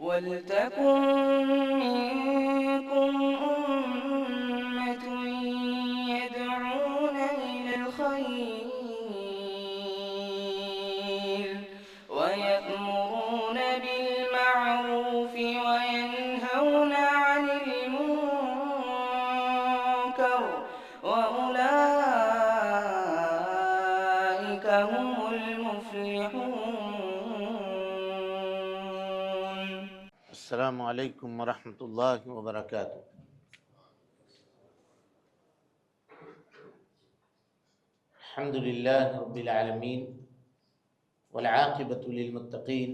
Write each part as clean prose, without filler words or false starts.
وَلْتَكُن مِّنكُمْ أُمَّةٌ يَدْعُونَ إِلَى الْخَيْرِ وَيَأْمُرُونَ بِالْمَعْرُوفِ وَيَنْهَوْنَ عَنِ الْمُنكَرِ وَأُولَٰئِكَ هُمُ الْمُفْلِحُونَ. السلام علیکم ورحمۃ اللہ وبرکاتہ۔ الحمد للہ رب العالمین والعاقبۃ للمتقین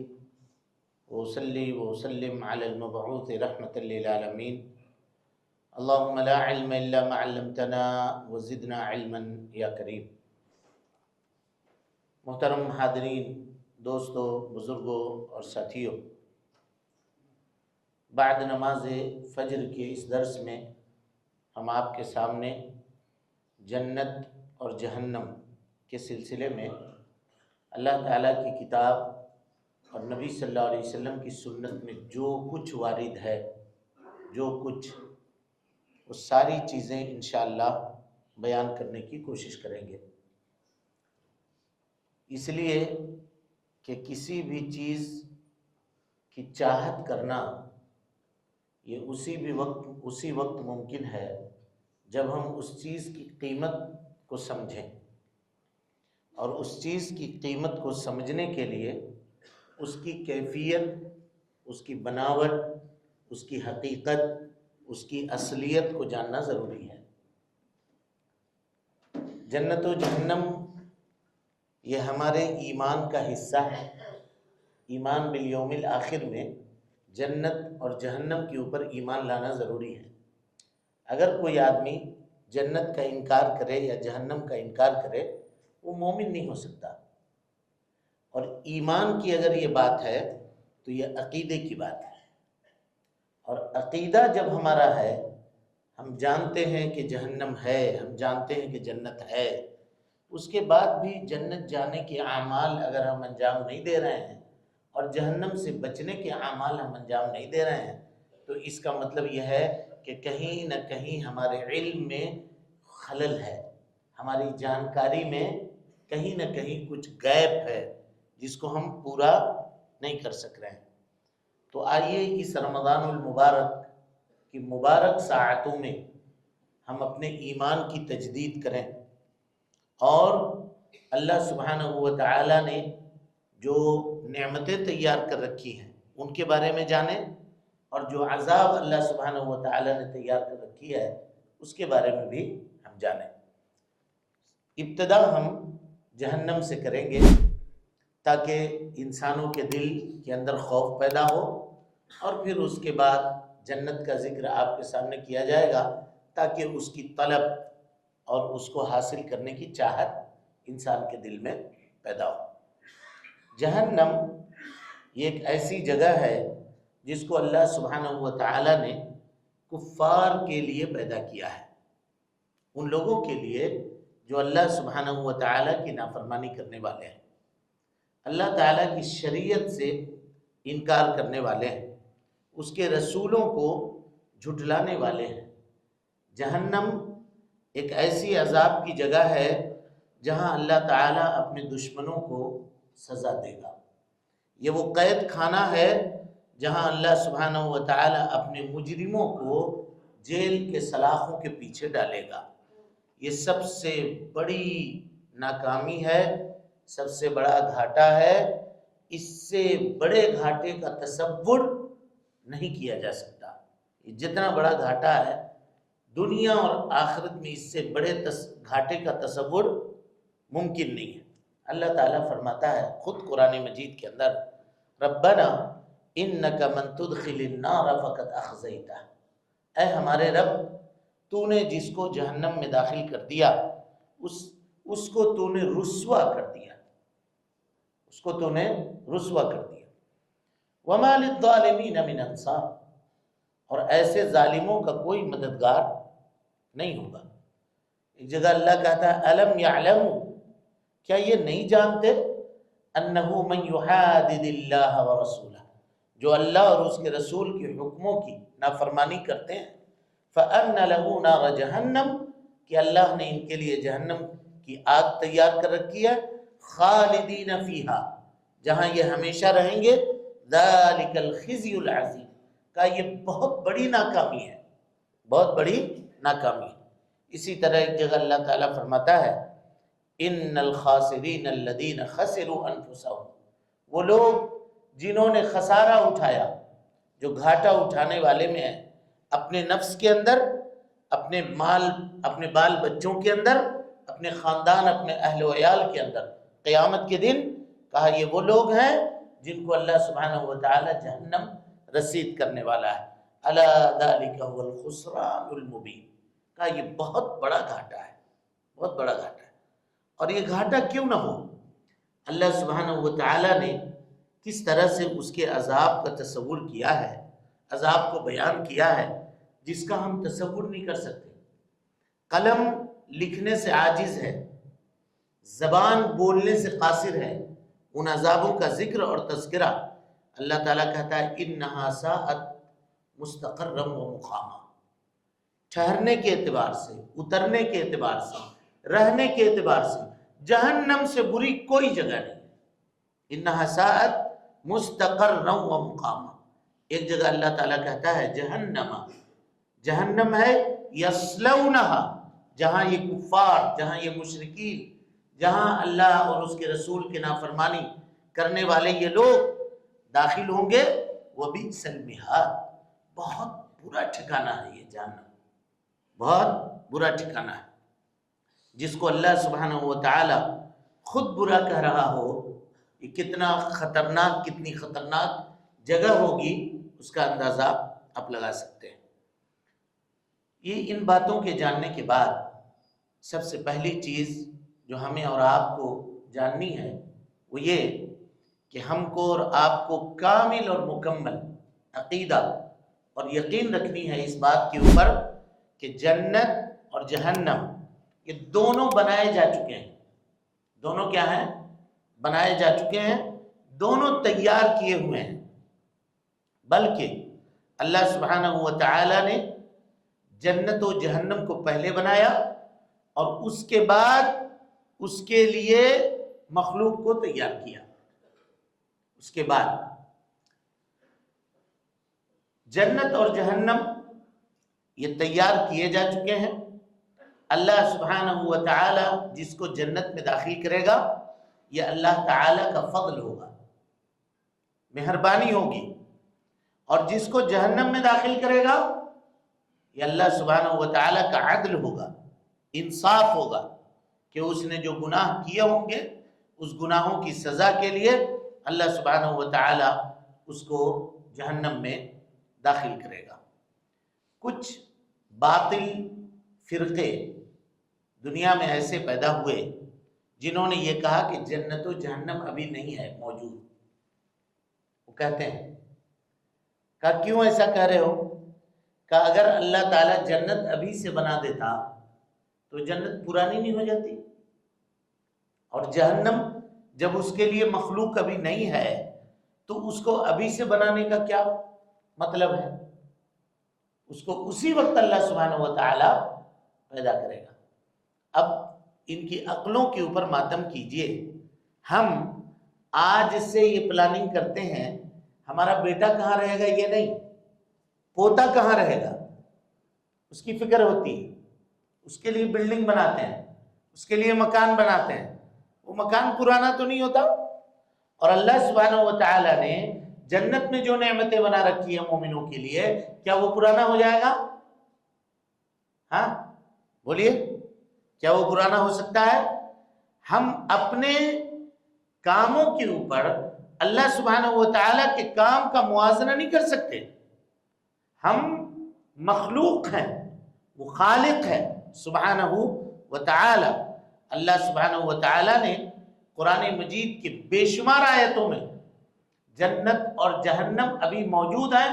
وصلی وسلم علی المبعوث رحمۃ للعالمین۔ اللہم لا علم الا ما علمتنا وزدنا علما یا کریم۔ محترم حاضرین، دوستو، بزرگوں اور ساتھیوں، بعد نماز فجر کے اس درس میں ہم آپ کے سامنے جنت اور جہنم کے سلسلے میں اللہ تعالیٰ کی کتاب اور نبی صلی اللہ علیہ وسلم کی سنت میں جو کچھ وارد ہے، جو کچھ، وہ ساری چیزیں انشاءاللہ بیان کرنے کی کوشش کریں گے، اس لیے کہ کسی بھی چیز کی چاہت کرنا یہ اسی وقت ممکن ہے جب ہم اس چیز کی قیمت کو سمجھیں، اور اس چیز کی قیمت کو سمجھنے کے لیے اس کی کیفیت، اس کی بناوٹ، اس کی حقیقت، اس کی اصلیت کو جاننا ضروری ہے۔ جنت و جہنم یہ ہمارے ایمان کا حصہ ہے۔ ایمان بالیوم الآخر میں جنت اور جہنم کے اوپر ایمان لانا ضروری ہے۔ اگر کوئی آدمی جنت کا انکار کرے یا جہنم کا انکار کرے، وہ مومن نہیں ہو سکتا۔ اور ایمان کی اگر یہ بات ہے تو یہ عقیدے کی بات ہے، اور عقیدہ جب ہمارا ہے، ہم جانتے ہیں کہ جہنم ہے، ہم جانتے ہیں کہ جنت ہے، اس کے بعد بھی جنت جانے کے اعمال اگر ہم انجام نہیں دے رہے ہیں اور جہنم سے بچنے کے اعمال ہم انجام نہیں دے رہے ہیں، تو اس کا مطلب یہ ہے کہ کہیں نہ کہیں ہمارے علم میں خلل ہے، ہماری جانکاری میں کہیں نہ کہیں کچھ غیب ہے جس کو ہم پورا نہیں کر سک رہے ہیں۔ تو آئیے اس رمضان المبارک کی مبارک ساعتوں میں ہم اپنے ایمان کی تجدید کریں، اور اللہ سبحانہ و تعالی نے جو نعمتیں تیار کر رکھی ہیں ان کے بارے میں جانیں، اور جو عذاب اللہ سبحانہ و تعالی نے تیار کر رکھی ہے اس کے بارے میں بھی ہم جانیں۔ ابتدا ہم جہنم سے کریں گے تاکہ انسانوں کے دل کے اندر خوف پیدا ہو، اور پھر اس کے بعد جنت کا ذکر آپ کے سامنے کیا جائے گا تاکہ اس کی طلب اور اس کو حاصل کرنے کی چاہت انسان کے دل میں پیدا ہو۔ جہنم یہ ایک ایسی جگہ ہے جس کو اللہ سبحانہ و تعالی نے کفار کے لیے پیدا کیا ہے، ان لوگوں کے لیے جو اللہ سبحانہ و تعالی کی نافرمانی کرنے والے ہیں، اللہ تعالی کی شریعت سے انکار کرنے والے ہیں، اس کے رسولوں کو جھٹلانے والے ہیں۔ جہنم ایک ایسی عذاب کی جگہ ہے جہاں اللہ تعالیٰ اپنے دشمنوں کو سزا دے گا۔ یہ وہ قید خانہ ہے جہاں اللہ سبحانہ و تعالیٰ اپنے مجرموں کو جیل کے سلاخوں کے پیچھے ڈالے گا۔ یہ سب سے بڑی ناکامی ہے، سب سے بڑا گھاٹا ہے، اس سے بڑے گھاٹے کا تصور نہیں کیا جا سکتا۔ یہ جتنا بڑا گھاٹا ہے دنیا اور آخرت میں، اس سے بڑے گھاٹے کا تصور ممکن نہیں ہے۔ اللہ تعالیٰ فرماتا ہے خود قرآن مجید کے اندر، ربنا انک من تدخل النار فقد اخزیتہ، اے ہمارے رب، تو نے جس کو جہنم میں داخل کر دیا اس کو تو نے رسوا کر دیا، اس کو تو نے رسوا کر دیا۔ وما للظالمین من انصار، اور ایسے ظالموں کا کوئی مددگار نہیں ہوگا۔ ایک جگہ اللہ کہتا ہے الم یعلموا، کیا یہ نہیں جانتے انہ من یحادد اللہ ورسولہ، جو اللہ اور اس کے رسول کے حکموں کی نافرمانی کرتے ہیں، فَأَنَّ لَهُ نَارَ جَهَنَّمْ، کہ اللہ نے ان کے لیے جہنم کی آگ تیار کر رکھی ہے، خالدین فیہا، جہاں یہ ہمیشہ رہیں گے، ذَلِكَ الْخِزْيُ الْعَظِيمُ، کہ یہ بہت بڑی ناکامی ہے، بہت بڑی ناکامی ہے۔ اسی طرح ایک جگہ اللہ تعالیٰ فرماتا ہے ان الخاسرین الذین خسروا انفسهم، وہ لوگ جنہوں نے خسارہ اٹھایا، جو گھاٹا اٹھانے والے میں ہیں، اپنے نفس کے اندر، اپنے مال، اپنے بال بچوں کے اندر، اپنے خاندان، اپنے اہل و عیال کے اندر، قیامت کے دن کہا یہ وہ لوگ ہیں جن کو اللہ سبحانہ وتعالی جہنم رسید کرنے والا ہے۔ الا ذلک هو الخسران المبین، کہا یہ بہت بڑا گھاٹا ہے، بہت بڑا گھاٹا ہے۔ اور یہ گھاٹا کیوں نہ ہو؟ اللہ سبحانہ وتعالی نے کس طرح سے اس کے عذاب کا تصور کیا ہے، عذاب کو بیان کیا ہے، جس کا ہم تصور نہیں کر سکتے۔ قلم لکھنے سے عاجز ہے، زبان بولنے سے قاصر ہے، ان عذابوں کا ذکر اور تذکرہ اللہ تعالیٰ کہتا ہے انہا ساءت مستقرا و مقاما، ٹھہرنے کے اعتبار سے، اترنے کے اعتبار سے، رہنے کے اعتبار سے جہنم سے بری کوئی جگہ نہیں۔ انہا ساءت مستقرا و مقاما، ایک جگہ اللہ تعالیٰ کہتا ہے جہنم، جہنم ہے یصلونہا، جہاں یہ کفار، جہاں یہ مشرکین، جہاں اللہ اور اس کے رسول کے نافرمانی کرنے والے یہ لوگ داخل ہوں گے، وبئس المہاد، بہت برا ٹھکانہ ہے یہ جہنم، بہت برا ٹھکانہ ہے۔ جس کو اللہ سبحانہ وتعالی خود برا کہہ رہا ہو، یہ کتنا خطرناک، کتنی خطرناک جگہ ہوگی، اس کا اندازہ آپ لگا سکتے ہیں۔ یہ ان باتوں کے جاننے کے بعد سب سے پہلی چیز جو ہمیں اور آپ کو جاننی ہے وہ یہ کہ ہم کو اور آپ کو کامل اور مکمل عقیدہ اور یقین رکھنی ہے اس بات کے اوپر کہ جنت اور جہنم یہ دونوں بنائے جا چکے ہیں۔ دونوں کیا ہیں؟ بنائے جا چکے ہیں، دونوں تیار کیے ہوئے ہیں، بلکہ اللہ سبحانہ وتعالی نے جنت و جہنم کو پہلے بنایا اور اس کے بعد اس کے لیے مخلوق کو تیار کیا۔ اس کے بعد جنت اور جہنم یہ تیار کیے جا چکے ہیں۔ اللہ سبحانہ وتعالی جس کو جنت میں داخل کرے گا یہ اللہ تعالی کا فضل ہوگا، مہربانی ہوگی، اور جس کو جہنم میں داخل کرے گا یہ اللہ سبحانہ وتعالی کا عدل ہوگا، انصاف ہوگا کہ اس نے جو گناہ کیے ہوں گے اس گناہوں کی سزا کے لیے اللہ سبحانہ وتعالی اس کو جہنم میں داخل کرے گا۔ کچھ باطل فرقے دنیا میں ایسے پیدا ہوئے جنہوں نے یہ کہا کہ جنت و جہنم ابھی نہیں ہے موجود۔ وہ کہتے ہیں کہ کیوں ایسا کہہ رہے ہو؟ کہ اگر اللہ تعالیٰ جنت ابھی سے بنا دیتا تو جنت پرانی نہیں ہو جاتی، اور جہنم جب اس کے لیے مخلوق ابھی نہیں ہے تو اس کو ابھی سے بنانے کا کیا مطلب ہے؟ اس کو اسی وقت اللہ سبحانہ وتعالی پیدا کرے گا۔ اب ان کی عقلوں کے اوپر ماتم کیجئے۔ ہم آج سے یہ پلاننگ کرتے ہیں ہمارا بیٹا کہاں رہے گا یہ نہیں، پوتا کہاں رہے گا اس کی فکر ہوتی ہے، اس کے لیے بلڈنگ بناتے ہیں، اس کے لیے مکان بناتے ہیں، وہ مکان پرانا تو نہیں ہوتا۔ اور اللہ سبحانہ وتعالی نے جنت میں جو نعمتیں بنا رکھی ہیں مومنوں کے لیے، کیا وہ پرانا ہو جائے گا؟ ہاں بولیے، کیا وہ پرانا ہو سکتا ہے؟ ہم اپنے کاموں کے اوپر اللہ سبحانہ وتعالی کے کام کا موازنہ نہیں کر سکتے۔ ہم مخلوق ہیں، وہ خالق ہے سبحانہ وتعالی۔ اللہ سبحانہ وتعالی نے قرآن مجید کے بے شمار آیتوں میں جنت اور جہنم ابھی موجود ہیں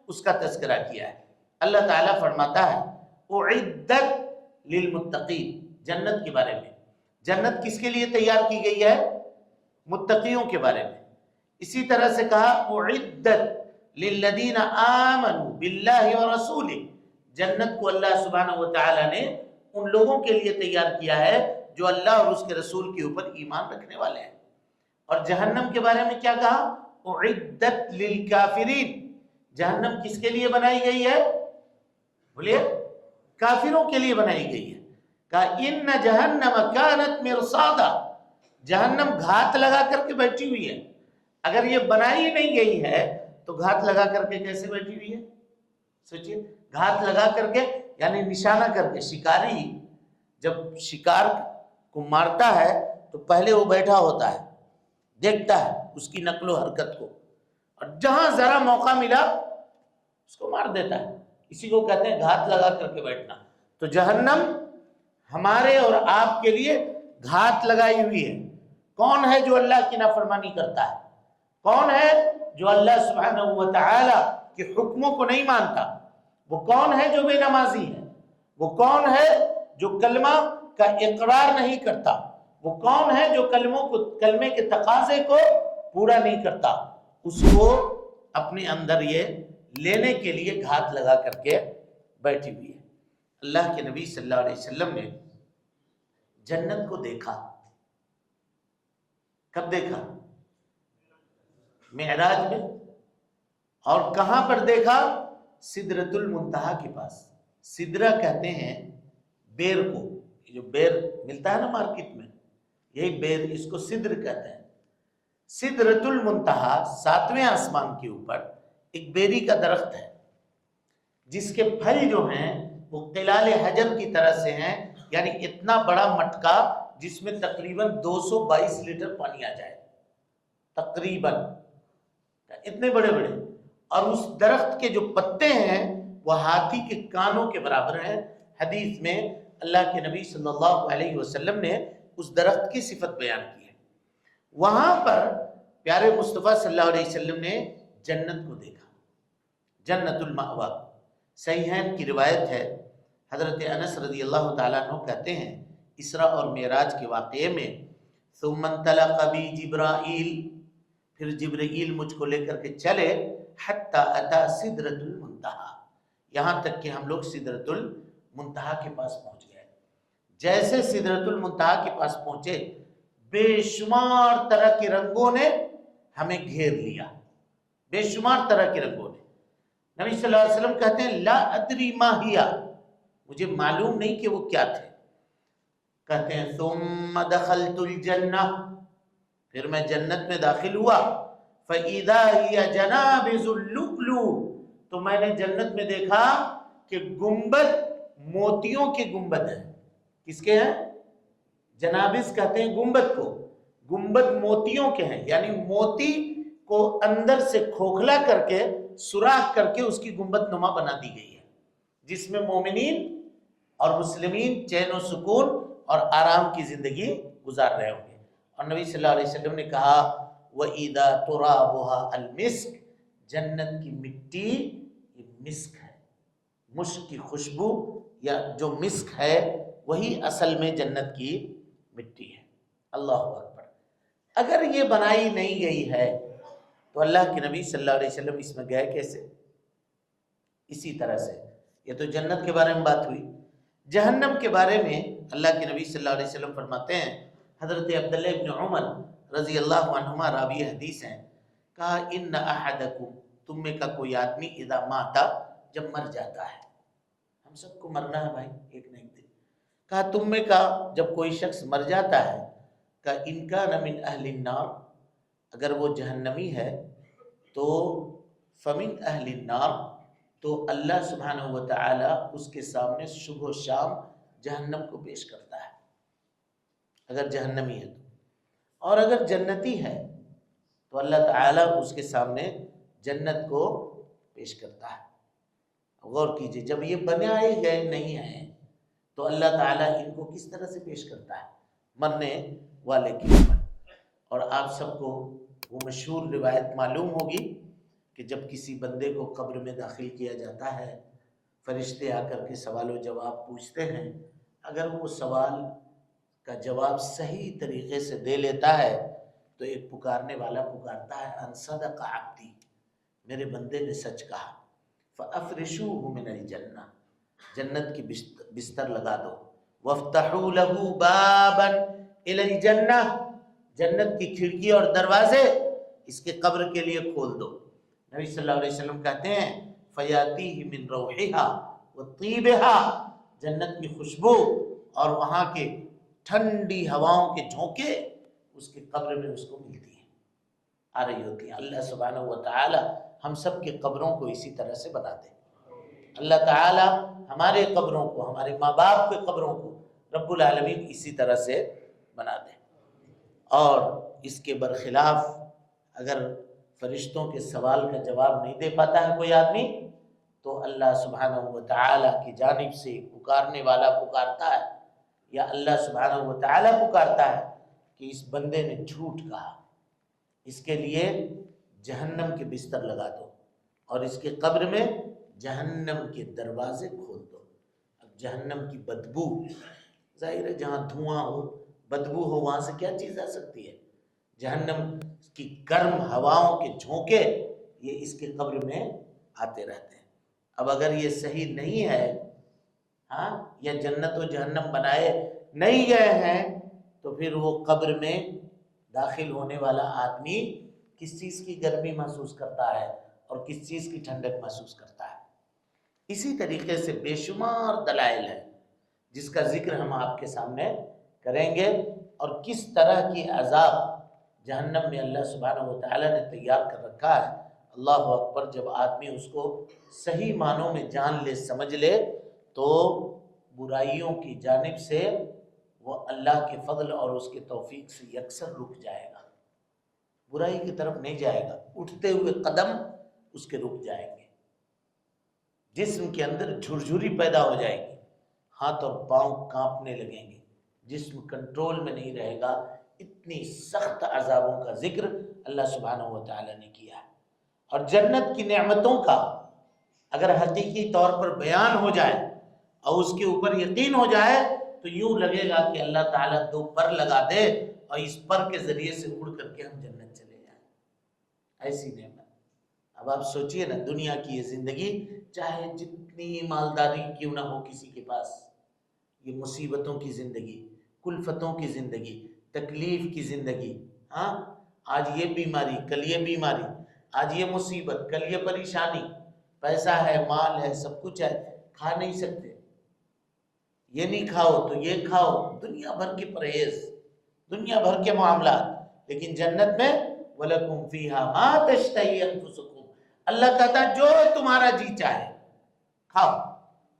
اس کا تذکرہ کیا ہے۔ اللہ تعالیٰ فرماتا ہے اعدت للمتقین، جنت کے بارے میں، جنت کس کے لیے تیار کی گئی ہے؟ متقیوں کے بارے میں۔ اسی طرح سے کہا اعدت للذین آمنوا باللہ ورسولہ، جنت کو اللہ سبحانہ وتعالی نے ان لوگوں کے لیے تیار کیا ہے جو اللہ اور اس کے رسول کے اوپر ایمان رکھنے والے ہیں۔ اور جہنم کے بارے میں کیا کہا؟ اعدت للکافرین، جہنم کس کے لیے بنائی گئی ہے؟ بولیے، کافروں کے لیے بنائی گئی ہے۔ کہا ان جہنم کانت مرصادا، جہنم گھات لگا کر کے بیٹھی ہوئی ہے۔ اگر یہ بنائی نہیں گئی ہے تو گھات لگا کر کے کیسے بیٹھی ہوئی ہے؟ سوچئے، گھات لگا کر کے یعنی نشانہ کر کے۔ شکاری جب شکار کو مارتا ہے تو پہلے وہ بیٹھا ہوتا ہے، دیکھتا ہے اس کی نقل و حرکت کو، اور جہاں ذرا موقع ملا اس کو مار دیتا ہے۔ اسی کو کہتے ہیں گھات لگا کر کے بیٹھنا۔ تو جہنم ہمارے اور آپ کے لیے گھات لگائی ہوئی ہے۔ کون ہے جو اللہ کی نافرمانی کرتا ہے؟ کون ہے جو اللہ سبحانہ وتعالی کے حکموں کو نہیں مانتا؟ وہ کون ہے جو بے نمازی ہے؟ وہ کون ہے جو کلمہ کا اقرار نہیں کرتا؟ وہ کون ہے جو کلمے کے تقاضے کو پورا نہیں کرتا؟ اس کو اپنے اندر یہ لینے کے لیے گھات لگا کر کے بیٹھی ہوئی ہے۔ اللہ کے نبی صلی اللہ علیہ وسلم نے جنت کو دیکھا۔ کب دیکھا؟ معراج میں۔ اور کہاں پر دیکھا؟ سدرۃ المنتہا کے پاس۔ سدرہ کہتے ہیں بیر کو، یہ جو بیر ملتا ہے نا مارکیٹ میں، یہی بیر، اس کو سدر کہتے ہیں۔ سدرۃ المنتہا 7ویں آسمان کے اوپر ایک بیری کا درخت ہے جس کے پھل جو ہیں وہ قلال حجر کی طرح سے ہیں، یعنی اتنا بڑا مٹکا جس میں تقریباً 222 لیٹر پانی آ جائے، تقریباً اتنے بڑے بڑے۔ اور اس درخت کے جو پتے ہیں وہ ہاتھی کے کانوں کے برابر ہیں۔ حدیث میں اللہ کے نبی صلی اللہ علیہ وسلم نے اس درخت کی صفت بیان کی ہے۔ وہاں پر پیارے مصطفیٰ صلی اللہ علیہ وسلم نے جنت کو دیکھا، جنت المأوا۔ صحیحین کی روایت ہے، حضرت انس رضی اللہ تعالیٰ عنہ کہتے ہیں اسراء اور معراج کے واقعے میں ثم انطلق بی جبرائیل، پھر جبرائیل مجھ کو لے کر کے چلے حتی اتا سدرۃ المنتہا، یہاں تک کہ ہم لوگ سدرۃ المنتہا کے پاس پہنچ گئے۔ جیسے سدرۃ المنتہا کے پاس پہنچے بے شمار طرح کے رنگوں نے ہمیں گھیر لیا، بے شمار طرح کے رنگوں نے۔ نبی صلی اللہ علیہ وسلم کہتے ہیں لا ادری ما ہیا، مجھے معلوم نہیں کہ وہ کیا تھے۔ کہتے ہیں ثم دخلت الجنہ، پھر میں جنت میں داخل ہوا، فَإِذَا هِيَ جَنَابِذُ اللُّؤْلُؤِ، تو میں نے جنت میں دیکھا کہ گنبد موتیوں کے گنبد ہیں۔ کس کے ہیں؟ جنابذ کہتے ہیں گنبد کو، گنبد موتیوں کے ہیں، یعنی موتی کو اندر سے کھوکھلا کر کے سوراخ کر کے اس کی گنبد نما بنا دی گئی ہے، جس میں مومنین اور مسلمین چین و سکون اور آرام کی زندگی گزار رہے ہوں گے۔ اور نبی صلی اللہ علیہ وسلم نے کہا وَإِذَا تُرَابُهَا الْمِسْكِ، جنت کی مٹی یہ مسک ہے، مشک کی خوشبو یا جو مسک ہے وہی اصل میں جنت کی مٹی ہے۔ اللہ اکبر۔ اگر یہ بنائی نہیں گئی ہے تو اللہ کے نبی صلی اللہ علیہ وسلم اس میں گئے کیسے؟ اسی طرح سے یہ تو جنت کے بارے میں بات ہوئی۔ جہنم کے بارے میں اللہ کے نبی صلی اللہ علیہ وسلم فرماتے ہیں، حضرت عبداللہ ابن عمر رضی اللہ عنہما راوی حدیث ہیں، کہا ان احدکم، تم میں کا کوئی آدمی اذا ماتا، جب مر جاتا ہے، ہم سب کو مرنا ہے بھائی ایک نہ ایک دن، کہا تم میں کا جب کوئی شخص مر جاتا ہے، کہا ان کان من اہل النار، اگر وہ جہنمی ہے تو فمن اہل النار، تو اللہ سبحانہ وتعالی اس کے سامنے صبح و شام جہنم کو پیش کرتا ہے، اگر جہنمی ہے تو۔ اور اگر جنتی ہے تو اللہ تعالیٰ اس کے سامنے جنت کو پیش کرتا ہے۔ غور کیجئے، جب یہ بنائے گئے نہیں ہیں تو اللہ تعالیٰ ان کو کس طرح سے پیش کرتا ہے؟ مرنے والے کے اوپر۔ اور آپ سب کو وہ مشہور روایت معلوم ہوگی کہ جب کسی بندے کو قبر میں داخل کیا جاتا ہے، فرشتے آ کر کے سوال و جواب پوچھتے ہیں، اگر وہ سوال کا جواب صحیح طریقے سے دے لیتا ہے تو ایک پکارنے والا پکارتا ہے ان صدق عبدی، میرے بندے نے سچ کہا، فَأَفْرِشُوهُ مِنَ الْجَنَّةِ، جنت کی بستر لگا دو، وَافْتَحُوا لَهُ بَابًا إِلَى الْجَنَّةِ، جنت کی کھڑکی اور دروازے اس کے قبر کے لیے کھول دو۔ نبی صلی اللہ علیہ وسلم کہتے ہیں فَيَأْتِيهِ مِنْ رَوْحِهَا وَطِيبِهَا، جنت کی خوشبو اور وہاں کے ٹھنڈی ہواؤں کے جھونکے اس کے قبر میں اس کو ملتی ہیں، آ رہی ہوتی ہیں۔ اللہ سبحانہ وتعالی ہم سب کے قبروں کو اسی طرح سے بنا دے۔ اللہ تعالی ہمارے قبروں کو، ہمارے ماں باپ کے قبروں کو رب العالمین اسی طرح سے بنا دے۔ اور اس کے برخلاف اگر فرشتوں کے سوال کا جواب نہیں دے پاتا ہے کوئی آدمی، تو اللہ سبحانہ وتعالی کی جانب سے پکارنے والا پکارتا ہے، یا اللہ سبحانہ وتعالی پکارتا ہے کہ اس بندے نے جھوٹ کہا، اس کے لیے جہنم کے بستر لگا دو اور اس کے قبر میں جہنم کے دروازے کھول دو۔ اب جہنم کی بدبو، ظاہر ہے جہاں دھواں ہو، بدبو ہو، وہاں سے کیا چیز آ سکتی ہے؟ جہنم کی گرم ہواؤں کے جھونکے یہ اس کے قبر میں آتے رہتے ہیں۔ اب اگر یہ صحیح نہیں ہے، ہاں، یا جنت و جہنم بنائے نہیں گئے ہیں، تو پھر وہ قبر میں داخل ہونے والا آدمی کس چیز کی گرمی محسوس کرتا ہے اور کس چیز کی ٹھنڈک محسوس کرتا ہے؟ اسی طریقے سے بے شمار دلائل ہیں جس کا ذکر ہم آپ کے سامنے کریں گے، اور کس طرح کی عذاب جہنم میں اللہ سبحانہ وتعالی نے تیار کر رکھا ہے۔ اللہ اکبر، جب آدمی اس کو صحیح معنوں میں جان لے، سمجھ لے، تو برائیوں کی جانب سے وہ اللہ کے فضل اور اس کے توفیق سے یکسر رک جائے گا، برائی کی طرف نہیں جائے گا، اٹھتے ہوئے قدم اس کے رک جائیں گے، جسم کے اندر جھرجھری پیدا ہو جائے گی، ہاتھ اور پاؤں کانپنے لگیں گے، جسم کنٹرول میں نہیں رہے گا۔ اتنی سخت عذابوں کا ذکر اللہ سبحانہ وتعالی نے کیا ہے۔ اور جنت کی نعمتوں کا اگر حقیقی طور پر بیان ہو جائے اور اس کے اوپر یقین ہو جائے تو یوں لگے گا کہ اللہ تعالیٰ دو پر لگا دے اور اس پر کے ذریعے سے اڑ کر کے ہم جنت چلے جائیں، ایسی نعمت۔ اب آپ سوچئے نا، دنیا کی یہ زندگی چاہے جتنی مالداری کیوں نہ ہو کسی کے پاس، یہ مصیبتوں کی زندگی، کلفتوں کی زندگی، تکلیف کی زندگی، ہاں، آج یہ بیماری، کل یہ بیماری، آج یہ مصیبت، کل یہ پریشانی، پیسہ ہے، مال ہے، سب کچھ ہے، کھا نہیں سکتے، یہ نہیں کھاؤ تو یہ کھاؤ، دنیا بھر کے پرہیز، دنیا بھر کے معاملات۔ لیکن جنت میں وَلَكُمْ فِيهَا مَا تَشْتَهِي أَنفُسُكُمْ، اللہ کہتا ہے جو تمہارا جی چاہے کھاؤ،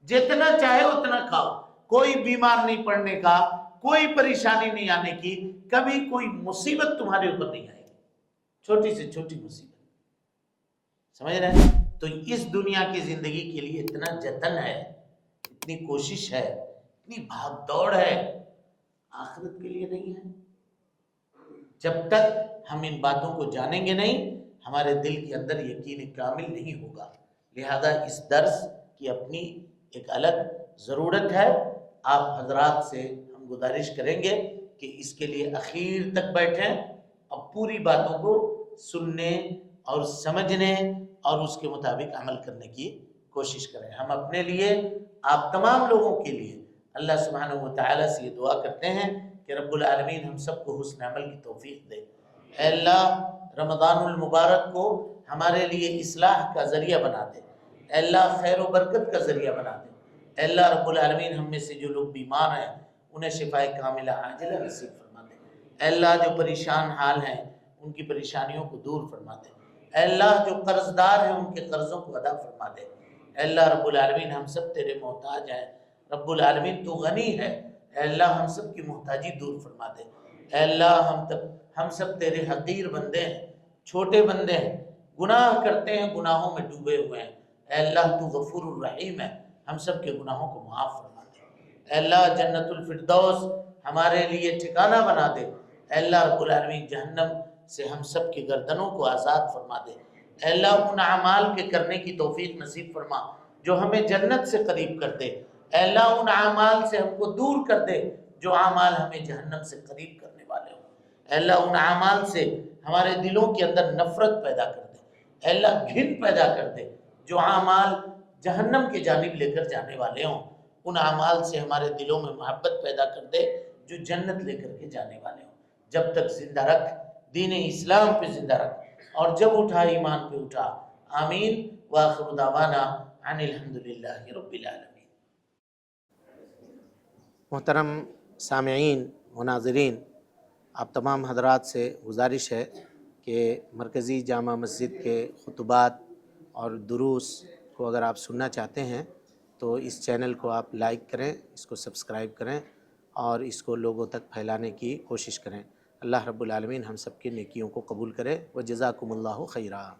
جتنا چاہے اتنا کھاؤ، کوئی بیمار نہیں پڑنے کا، کوئی پریشانی نہیں آنے کی، کبھی کوئی مصیبت تمہارے اوپر نہیں آئے گی، چھوٹی سے چھوٹی مصیبت، سمجھ رہے ہیں؟ تو اس دنیا کی زندگی کے لیے اتنا جتن ہے، اتنی کوشش ہے، اتنی بھاگ دوڑ ہے، آخرت کے لیے نہیں ہے۔ جب تک ہم ان باتوں کو جانیں گے نہیں، ہمارے دل کے اندر یقین کامل نہیں ہوگا۔ لہذا اس درس کی اپنی ایک الگ ضرورت ہے۔ آپ حضرات سے ہم گزارش کریں گے کہ اس کے لیے اخیر تک بیٹھیں اور پوری باتوں کو سننے اور سمجھنے اور اس کے مطابق عمل کرنے کی کوشش کریں۔ ہم اپنے لیے، آپ تمام لوگوں کے لیے اللہ سبحانہ وتعالی سے یہ دعا کرتے ہیں کہ رب العالمین ہم سب کو حسن عمل کی توفیق دے۔ اے اللہ، رمضان المبارک کو ہمارے لیے اصلاح کا ذریعہ بنا دے، اے اللہ خیر و برکت کا ذریعہ بنا دے، اے اللہ رب العالمین ہم میں سے جو لوگ بیمار ہیں انہیں شفائے کاملہ عاجلہ نصیب فرما دے، اے اللہ جو پریشان حال ہیں ان کی پریشانیوں کو دور فرما دے، اے اللہ جو قرض دار ہیں ان کے قرضوں کو ادا فرما دے، اے اللہ رب العالمین ہم سب تیرے محتاج ہیں، رب العالمین تو غنی ہے، اے اللہ ہم سب کی محتاجی دور فرما دے، اے اللہ ہم سب تیرے حقیر بندے ہیں، چھوٹے بندے ہیں، گناہ کرتے ہیں، گناہوں میں ڈوبے ہوئے ہیں، اے اللہ تو غفور الرحیم ہے، ہم سب کے گناہوں کو معاف فرما دے، اے اللہ جنت الفردوس ہمارے لیے ٹھکانہ بنا دے، اے اللہ رب العالمین جہنم سے ہم سب کے گردنوں کو آزاد فرما دے، اے اللہ ان اعمال کے کرنے کی توفیق نصیب فرما جو ہمیں جنت سے قریب کر دے، اے اللہ ان اعمال سے ہم کو دور کر دے جو اعمال ہمیں جہنم سے قریب کرنے والے ہوں، اے اللہ ان اعمال سے ہمارے دلوں کے اندر نفرت پیدا کر دے، اے اللہ گھن پیدا کر دے، جو اعمال جہنم کے جانب لے کر جانے والے ہوں ان اعمال سے ہمارے دلوں میں محبت پیدا کر دے جو جنت لے کر کے جانے والے ہوں۔ جب تک زندہ رکھ، دین اسلام پہ زندہ رکھ، اور جب اٹھا ایمان پہ اٹھا۔ آمین وآخر دعوانا ان الحمدللہ رب العالمین۔ محترم سامعین و ناظرین، آپ تمام حضرات سے گزارش ہے کہ مرکزی جامع مسجد کے خطبات اور دروس کو اگر آپ سننا چاہتے ہیں تو اس چینل کو آپ لائک کریں، اس کو سبسکرائب کریں اور اس کو لوگوں تک پھیلانے کی کوشش کریں۔ اللہ رب العالمین ہم سب کی نیکیوں کو قبول کرے۔ وجزاکم اللہ خیرا۔